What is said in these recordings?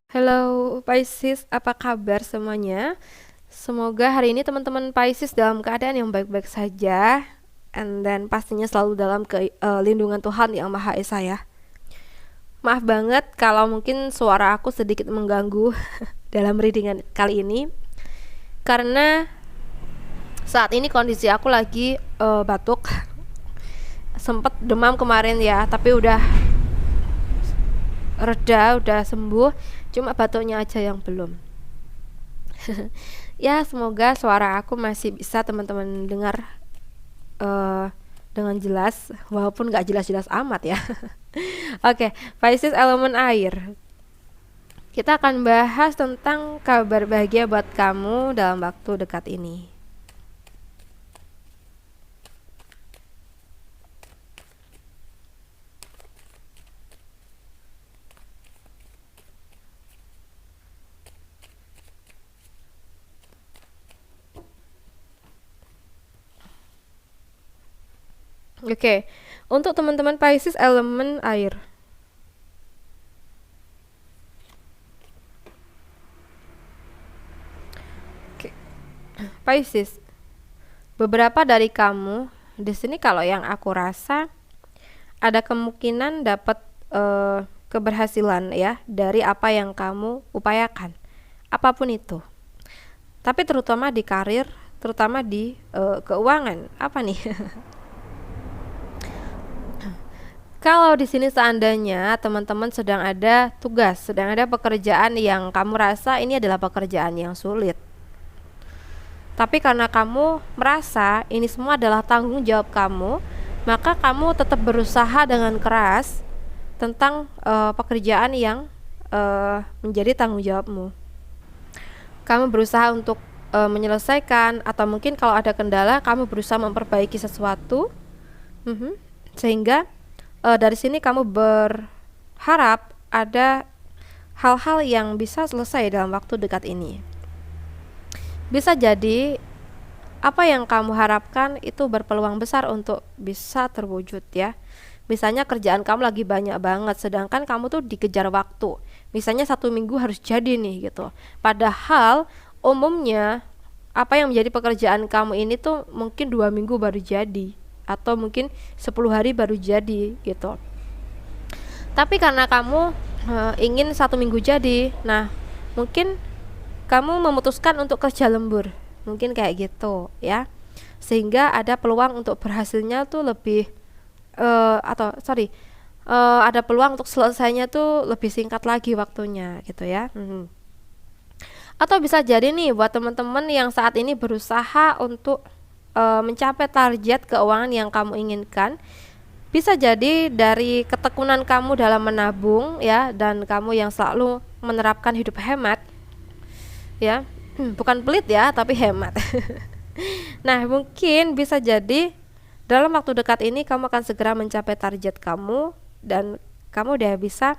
Halo Pisces, apa kabar semuanya? Semoga hari ini teman-teman Pisces dalam keadaan yang baik-baik saja, and then pastinya selalu dalam lindungan Tuhan Yang Maha Esa ya. Maaf banget kalau mungkin suara aku sedikit mengganggu dalam readingan kali ini, karena saat ini kondisi aku lagi batuk, sempet demam kemarin ya, tapi udah reda, udah sembuh, cuma batuknya aja yang belum. Ya, semoga suara aku masih bisa teman-teman dengar uh, dengan jelas, walaupun gak jelas-jelas amat ya. Oke, Pisces elemen air. Kita akan bahas tentang kabar bahagia buat kamu dalam waktu dekat ini. Oke, untuk teman-teman Pisces elemen air. Oke, Pisces, beberapa dari kamu di sini kalau yang aku rasa ada kemungkinan dapat keberhasilan ya dari apa yang kamu upayakan, apapun itu. Tapi terutama di karir, terutama di keuangan. Apa nih? Kalau di sini seandainya teman-teman sedang ada tugas, sedang ada pekerjaan yang kamu rasa ini adalah pekerjaan yang sulit. Tapi karena kamu merasa ini semua adalah tanggung jawab kamu, maka kamu tetap berusaha dengan keras tentang pekerjaan yang menjadi tanggung jawabmu. Kamu berusaha untuk menyelesaikan, atau mungkin kalau ada kendala kamu berusaha memperbaiki sesuatu. Sehingga dari sini kamu berharap ada hal-hal yang bisa selesai dalam waktu dekat ini. Bisa jadi apa yang kamu harapkan itu berpeluang besar untuk bisa terwujud ya. Misalnya kerjaan kamu lagi banyak banget, sedangkan kamu tuh dikejar waktu. Misalnya 1 minggu harus jadi nih gitu. Padahal umumnya apa yang menjadi pekerjaan kamu ini tuh mungkin 2 minggu baru jadi, atau mungkin 10 hari baru jadi gitu. Tapi karena kamu ingin 1 minggu jadi, nah mungkin kamu memutuskan untuk kerja lembur, mungkin kayak gitu ya, sehingga ada peluang untuk berhasilnya tuh lebih ada peluang untuk selesainya tuh lebih singkat lagi waktunya gitu ya. Atau bisa jadi nih buat teman-teman yang saat ini berusaha untuk mencapai target keuangan yang kamu inginkan, bisa jadi dari ketekunan kamu dalam menabung ya, dan kamu yang selalu menerapkan hidup hemat ya. Bukan pelit ya, tapi hemat. Nah, mungkin bisa jadi dalam waktu dekat ini kamu akan segera mencapai target kamu, dan kamu udah bisa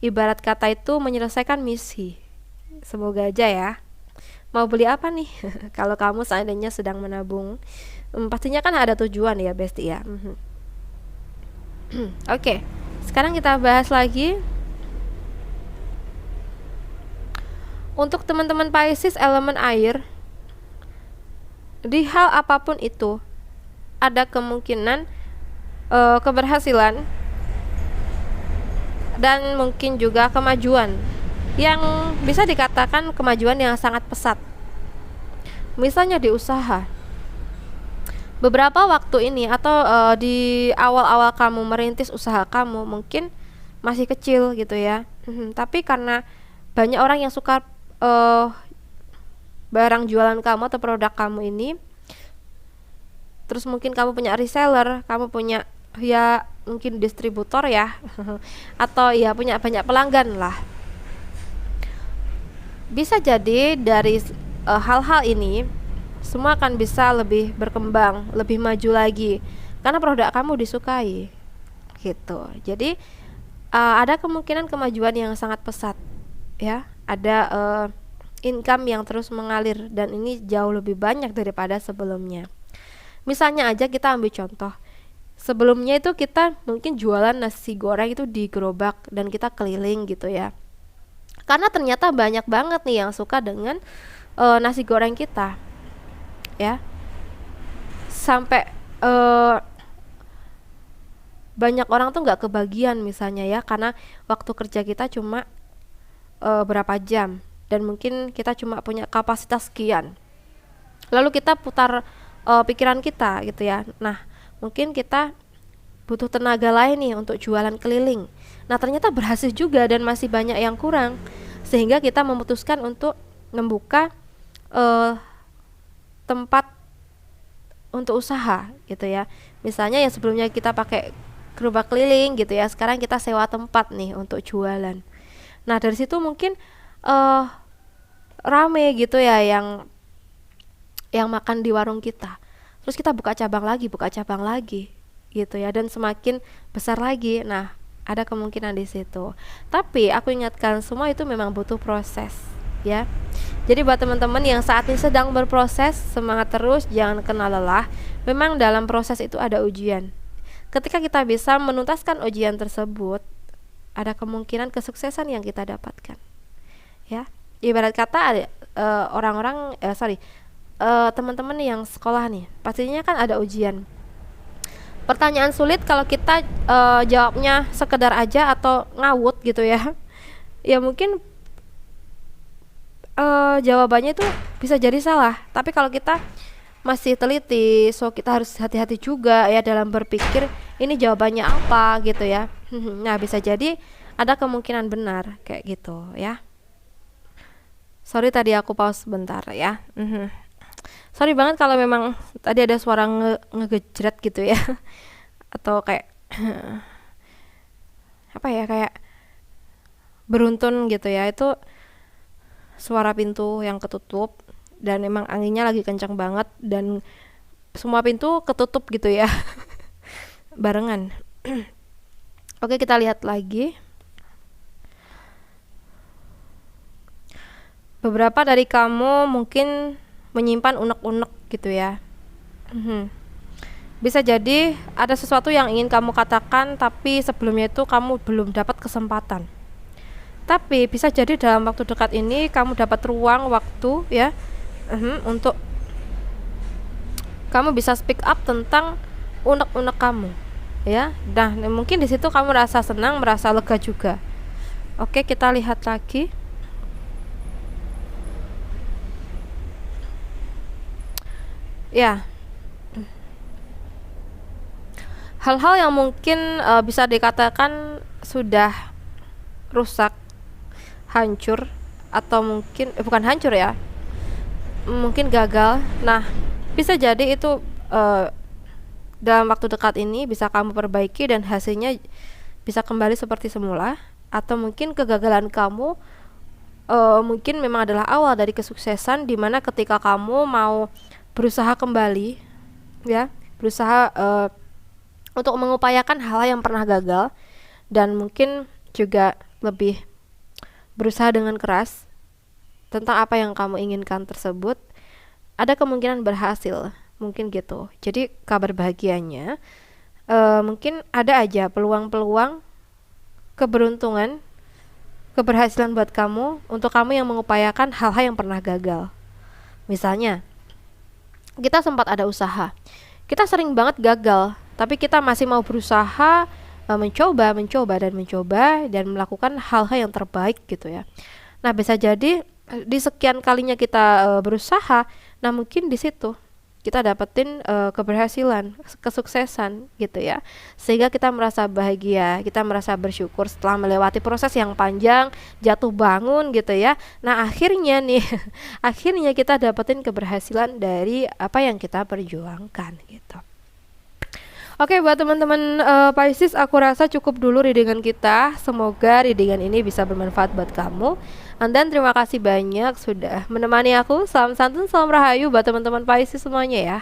ibarat kata itu menyelesaikan misi. Semoga aja ya. Mau beli apa nih? Kalau kamu seandainya sedang menabung, pastinya kan ada tujuan ya, Besti ya. Oke, sekarang kita bahas lagi untuk teman-teman Pisces elemen air. Di hal apapun itu ada kemungkinan keberhasilan dan mungkin juga kemajuan yang bisa dikatakan kemajuan yang sangat pesat. Misalnya di usaha, beberapa waktu ini atau di awal-awal kamu merintis usaha kamu mungkin masih kecil gitu ya. Tapi karena banyak orang yang suka barang jualan kamu atau produk kamu ini, terus mungkin kamu punya reseller, kamu punya ya mungkin distributor ya atau ya punya banyak pelanggan lah. Bisa jadi dari hal-hal ini semua akan bisa lebih berkembang, lebih maju lagi karena produk kamu disukai gitu. Jadi ada kemungkinan kemajuan yang sangat pesat ya. Ada income yang terus mengalir, dan ini jauh lebih banyak daripada sebelumnya. Misalnya aja kita ambil contoh, sebelumnya itu kita mungkin jualan nasi goreng itu di gerobak dan kita keliling gitu ya. Karena ternyata banyak banget nih yang suka dengan nasi goreng kita, ya. Sampai banyak orang tuh nggak kebagian misalnya ya, karena waktu kerja kita cuma berapa jam, dan mungkin kita cuma punya kapasitas sekian. Lalu kita putar pikiran kita gitu ya. Nah, mungkin kita butuh tenaga lain nih untuk jualan keliling. Nah, ternyata berhasil juga dan masih banyak yang kurang, sehingga kita memutuskan untuk membuka tempat untuk usaha gitu ya. Misalnya yang sebelumnya kita pakai gerobak keliling gitu ya, sekarang kita sewa tempat nih untuk jualan. Nah, dari situ mungkin rame gitu ya yang makan di warung kita. Terus kita buka cabang lagi gitu ya, dan semakin besar lagi. Nah, ada kemungkinan di situ. Tapi aku ingatkan, semua itu memang butuh proses ya. Jadi buat teman-teman yang saat ini sedang berproses, semangat terus, jangan kenal lelah. Memang dalam proses itu ada ujian. Ketika kita bisa menuntaskan ujian tersebut, ada kemungkinan kesuksesan yang kita dapatkan. Ya, ibarat kata orang-orang teman-teman yang sekolah nih, pastinya kan ada ujian. Pertanyaan sulit kalau kita jawabnya sekedar aja atau ngawut gitu ya, ya mungkin jawabannya itu bisa jadi salah. Tapi kalau kita masih teliti, so kita harus hati-hati juga ya dalam berpikir ini jawabannya apa gitu ya. Nah, bisa jadi ada kemungkinan benar kayak gitu ya. Sorry tadi aku pause sebentar ya. Sorry banget kalau memang tadi ada suara ngegejret gitu ya. Atau kayak apa ya, kayak beruntun gitu ya. Itu suara pintu yang ketutup, dan emang anginnya lagi kencang banget dan semua pintu ketutup gitu ya. Barengan. Oke, kita lihat lagi. Beberapa dari kamu mungkin menyimpan unek-unek gitu ya. Bisa jadi ada sesuatu yang ingin kamu katakan, tapi sebelumnya itu kamu belum dapat kesempatan. Tapi bisa jadi dalam waktu dekat ini kamu dapat ruang waktu ya, untuk kamu bisa speak up tentang unek-unek kamu ya. Nah, mungkin di situ kamu merasa senang, merasa lega juga. Oke, kita lihat lagi. Ya, hal-hal yang mungkin bisa dikatakan sudah rusak, hancur, atau mungkin bukan hancur ya, mungkin gagal. Nah, bisa jadi itu dalam waktu dekat ini bisa kamu perbaiki dan hasilnya bisa kembali seperti semula. Atau mungkin kegagalan kamu mungkin memang adalah awal dari kesuksesan, dimana ketika kamu mau berusaha kembali ya, berusaha untuk mengupayakan hal yang pernah gagal, dan mungkin juga lebih berusaha dengan keras tentang apa yang kamu inginkan tersebut, ada kemungkinan berhasil, mungkin gitu. Jadi kabar bahagianya mungkin ada aja peluang-peluang keberuntungan, keberhasilan buat kamu, untuk kamu yang mengupayakan hal-hal yang pernah gagal. Misalnya kita sempat ada usaha, kita sering banget gagal, tapi kita masih mau berusaha, mencoba dan melakukan hal-hal yang terbaik gitu ya. Nah, bisa jadi di sekian kalinya kita berusaha, nah mungkin di situ kita dapetin keberhasilan, kesuksesan gitu ya, sehingga kita merasa bahagia, kita merasa bersyukur setelah melewati proses yang panjang, jatuh bangun gitu ya. Nah, akhirnya nih akhirnya kita dapetin keberhasilan dari apa yang kita perjuangkan gitu. Oke, buat teman-teman Pisces, aku rasa cukup dulu readingan kita. Semoga readingan ini bisa bermanfaat buat kamu. Dan terima kasih banyak sudah menemani aku. Salam santun, salam rahayu buat teman-teman Pisces semuanya ya.